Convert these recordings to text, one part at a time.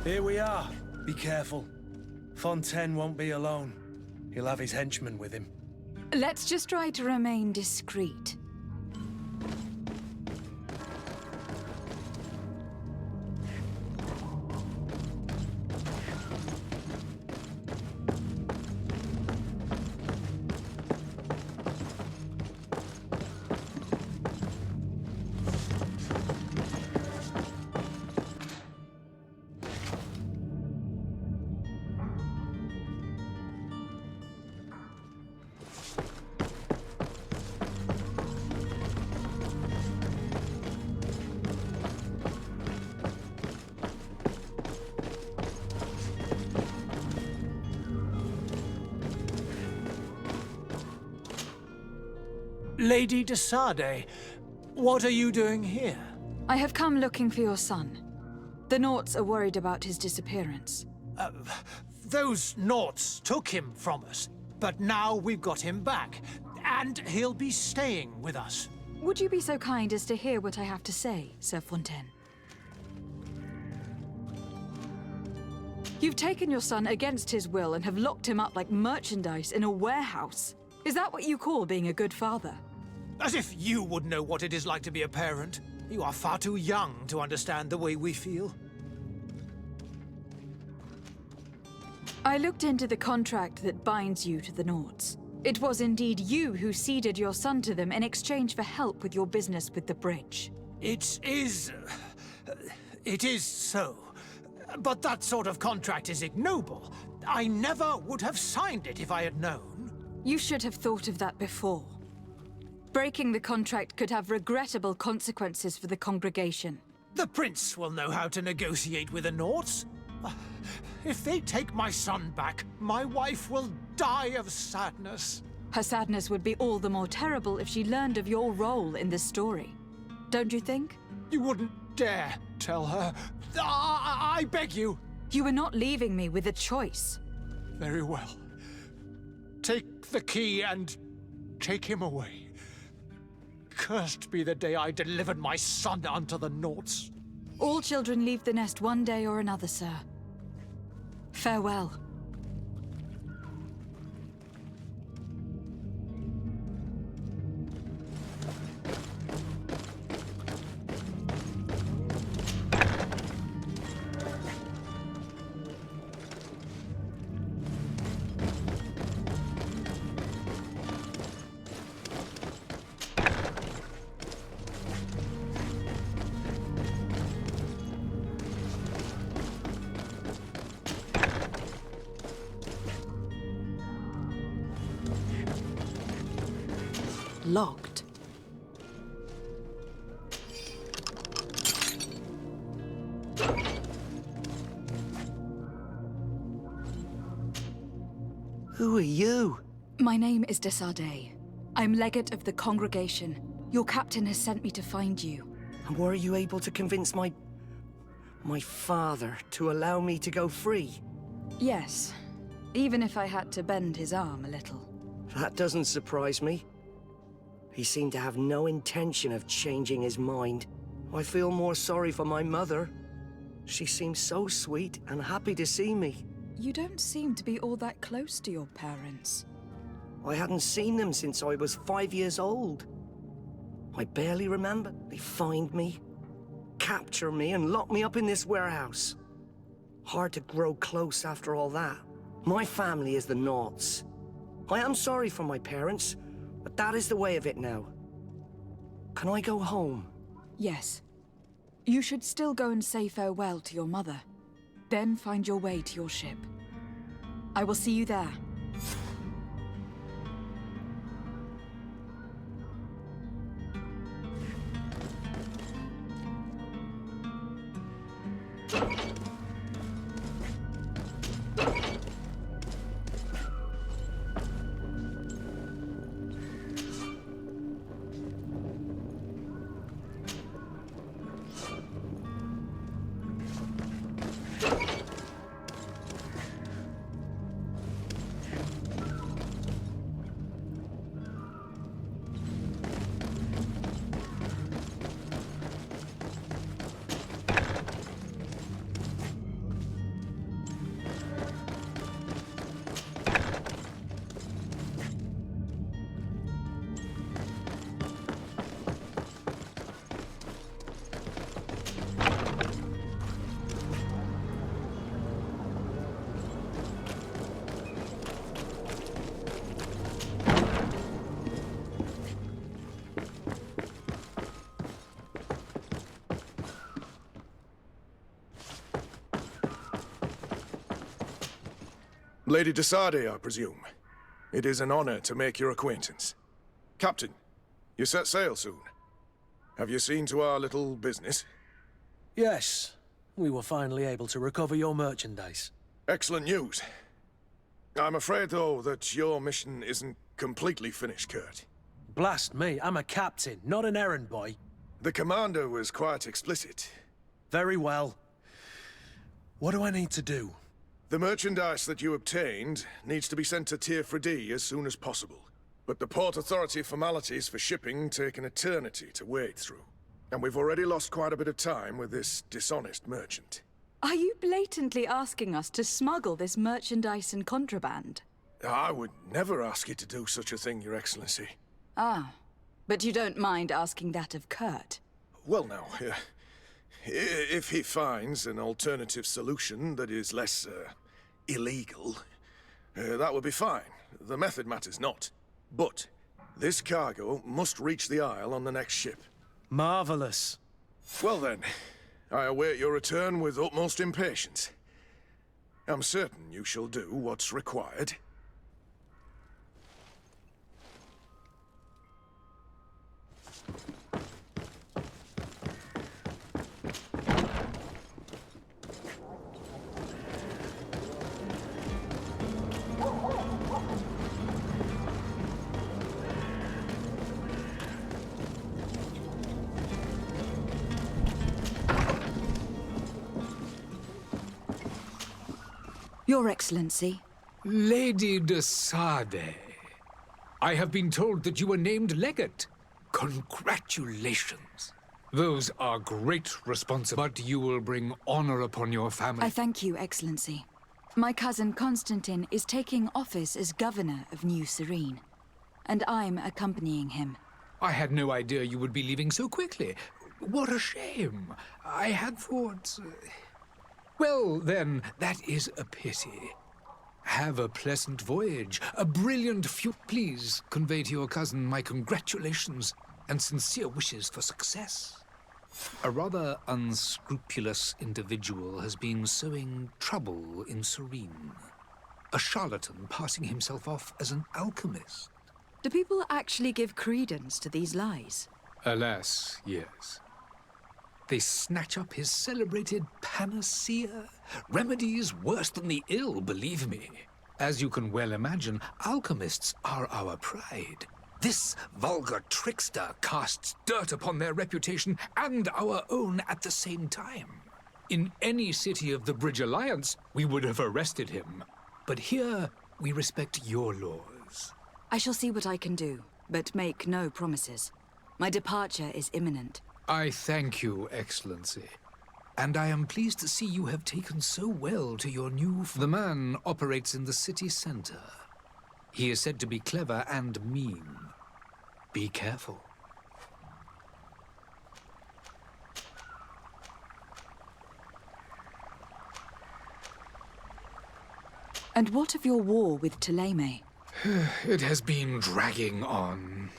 Here we are. Be careful. Fontaine won't be alone. He'll have his henchmen with him. Let's just try to remain discreet. Lady de Sardet, what are you doing here? I have come looking for your son. The Naughts are worried about his disappearance. Those Naughts took him from us, but now we've got him back, and he'll be staying with us. Would you be so kind as to hear what I have to say, Sir Fontaine? You've taken your son against his will and have locked him up like merchandise in a warehouse. Is that what you call being a good father? As if you would know what it is like to be a parent. You are far too young to understand the way we feel. I looked into the contract that binds you to the Naughts. It was indeed you who ceded your son to them in exchange for help with your business with the bridge. It is so. But that sort of contract is ignoble. I never would have signed it if I had known. You should have thought of that before. Breaking the contract could have regrettable consequences for the congregation. The prince will know how to negotiate with the Naughts. If they take my son back, my wife will die of sadness. Her sadness would be all the more terrible if she learned of your role in this story. Don't you think? You wouldn't dare tell her. I beg you. You are not leaving me with a choice. Very well. Take the key and take him away. Cursed be the day I delivered my son unto the Naughts. All children leave the nest one day or another, sir. Farewell. Locked. Who are you? My name is de Sardet. I'm legate of the congregation. Your captain has sent me to find you. And were you able to convince my father to allow me to go free? Yes, even if I had to bend his arm a little. That doesn't surprise me. He seemed to have no intention of changing his mind. I feel more sorry for my mother. She seems so sweet and happy to see me. You don't seem to be all that close to your parents. I hadn't seen them since I was 5 years old. I barely remember. They find me, capture me, and lock me up in this warehouse. Hard to grow close after all that. My family is the Naughts. I am sorry for my parents, but that is the way of it now. Can I go home? Yes. You should still go and say farewell to your mother. Then find your way to your ship. I will see you there. Lady de Sardet, I presume. It is an honor to make your acquaintance. Captain, you set sail soon. Have you seen to our little business? Yes, we were finally able to recover your merchandise. Excellent news. I'm afraid, though, that your mission isn't completely finished, Kurt. Blast me, I'm a captain, not an errand boy. The commander was quite explicit. Very well. What do I need to do? The merchandise that you obtained needs to be sent to Tier FHD as soon as possible. But the Port Authority formalities for shipping take an eternity to wade through. And we've already lost quite a bit of time with this dishonest merchant. Are you blatantly asking us to smuggle this merchandise and contraband? I would never ask you to do such a thing, Your Excellency. Ah, but you don't mind asking that of Kurt? Well, now, if he finds an alternative solution that is less, illegal, that would be fine. The method matters not. But this cargo must reach the Isle on the next ship. Marvelous. Well then, I await your return with utmost impatience. I'm certain you shall do what's required. Your Excellency. Lady de Sardet, I have been told that you were named legate. Congratulations. Those are great responsibilities, but you will bring honor upon your family. I thank you, Excellency. My cousin Constantine is taking office as governor of New Serene, and I'm accompanying him. I had no idea you would be leaving so quickly. What a shame. I had thought... Well, then, that is a pity. Have a pleasant voyage, a brilliant Please convey to your cousin my congratulations and sincere wishes for success. A rather unscrupulous individual has been sowing trouble in Serene. A charlatan passing himself off as an alchemist. Do people actually give credence to these lies? Alas, yes. They snatch up his celebrated panacea. Remedies worse than the ill, believe me. As you can well imagine, alchemists are our pride. This vulgar trickster casts dirt upon their reputation and our own at the same time. In any city of the Bridge Alliance, we would have arrested him. But here, we respect your laws. I shall see what I can do, but make no promises. My departure is imminent. I thank you, Excellency. And I am pleased to see you have taken so well to your new... The man operates in the city center. He is said to be clever and mean. Be careful. And what of your war with Thélème? It has been dragging on.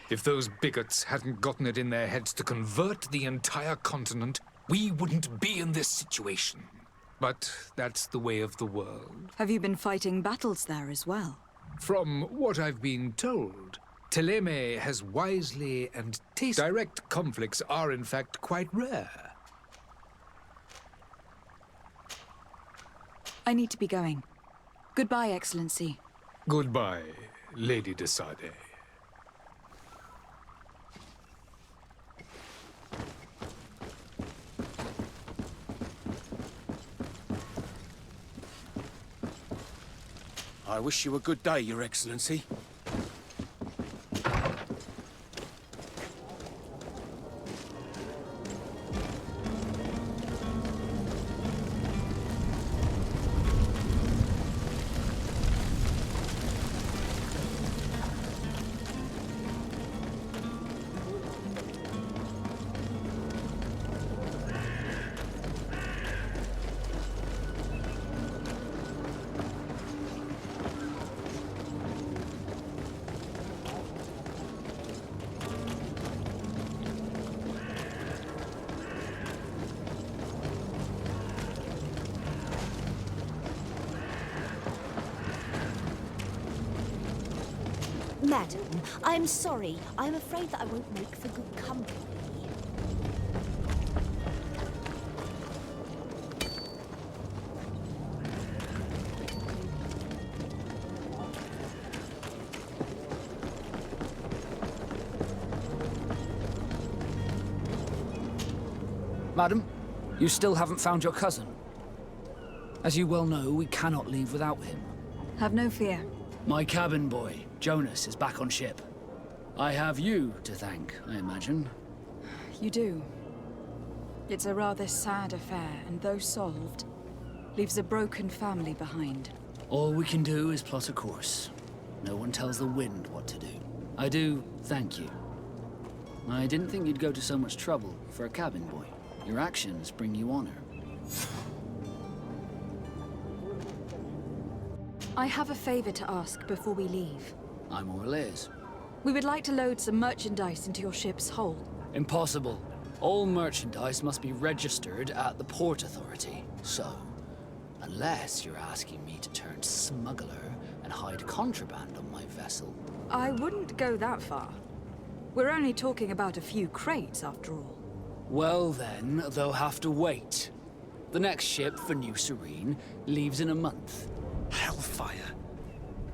If those bigots hadn't gotten it in their heads to convert the entire continent, we wouldn't be in this situation. But that's the way of the world. Have you been fighting battles there as well? From what I've been told, Thélème has wisely and tastefully... Direct conflicts are in fact quite rare. I need to be going. Goodbye, Excellency. Goodbye, Lady de Sardet. I wish you a good day, Your Excellency. Madam, I'm sorry. I'm afraid that I won't make for good company. Madam, you still haven't found your cousin. As you well know, we cannot leave without him. Have no fear. My cabin boy, Jonas, is back on ship. I have you to thank, I imagine. You do. It's a rather sad affair, and though solved, leaves a broken family behind. All we can do is plot a course. No one tells the wind what to do. I do thank you. I didn't think you'd go to so much trouble for a cabin boy. Your actions bring you honor. I have a favor to ask before we leave. I'm all ears. We would like to load some merchandise into your ship's hold. Impossible. All merchandise must be registered at the Port Authority. So, unless you're asking me to turn smuggler and hide contraband on my vessel. I wouldn't go that far. We're only talking about a few crates, after all. Well then, they'll have to wait. The next ship for New Serene leaves in a month. Hellfire.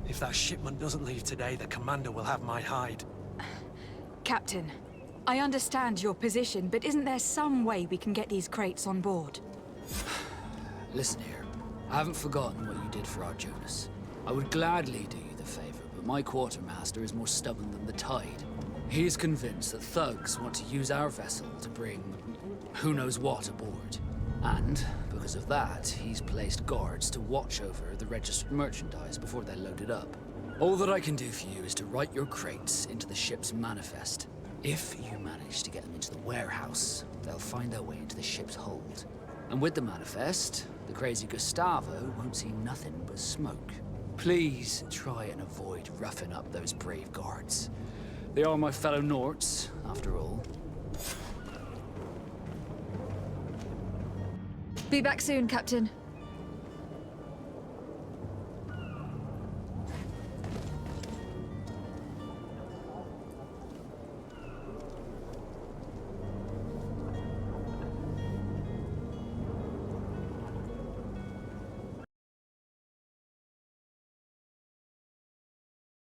If that shipment doesn't leave today, the commander will have my hide. Captain, I understand your position, but isn't there some way we can get these crates on board? Listen here, I haven't forgotten what you did for our Jonas. I would gladly do you the favor, but my quartermaster is more stubborn than the tide. He is convinced that thugs want to use our vessel to bring who knows what aboard. And, because of that, he's placed guards to watch over the registered merchandise before they're loaded up. All that I can do for you is to write your crates into the ship's manifest. If you manage to get them into the warehouse, they'll find their way into the ship's hold. And with the manifest, the crazy Gustavo won't see nothing but smoke. Please try and avoid roughing up those brave guards. They are my fellow Norts, after all. Be back soon, Captain.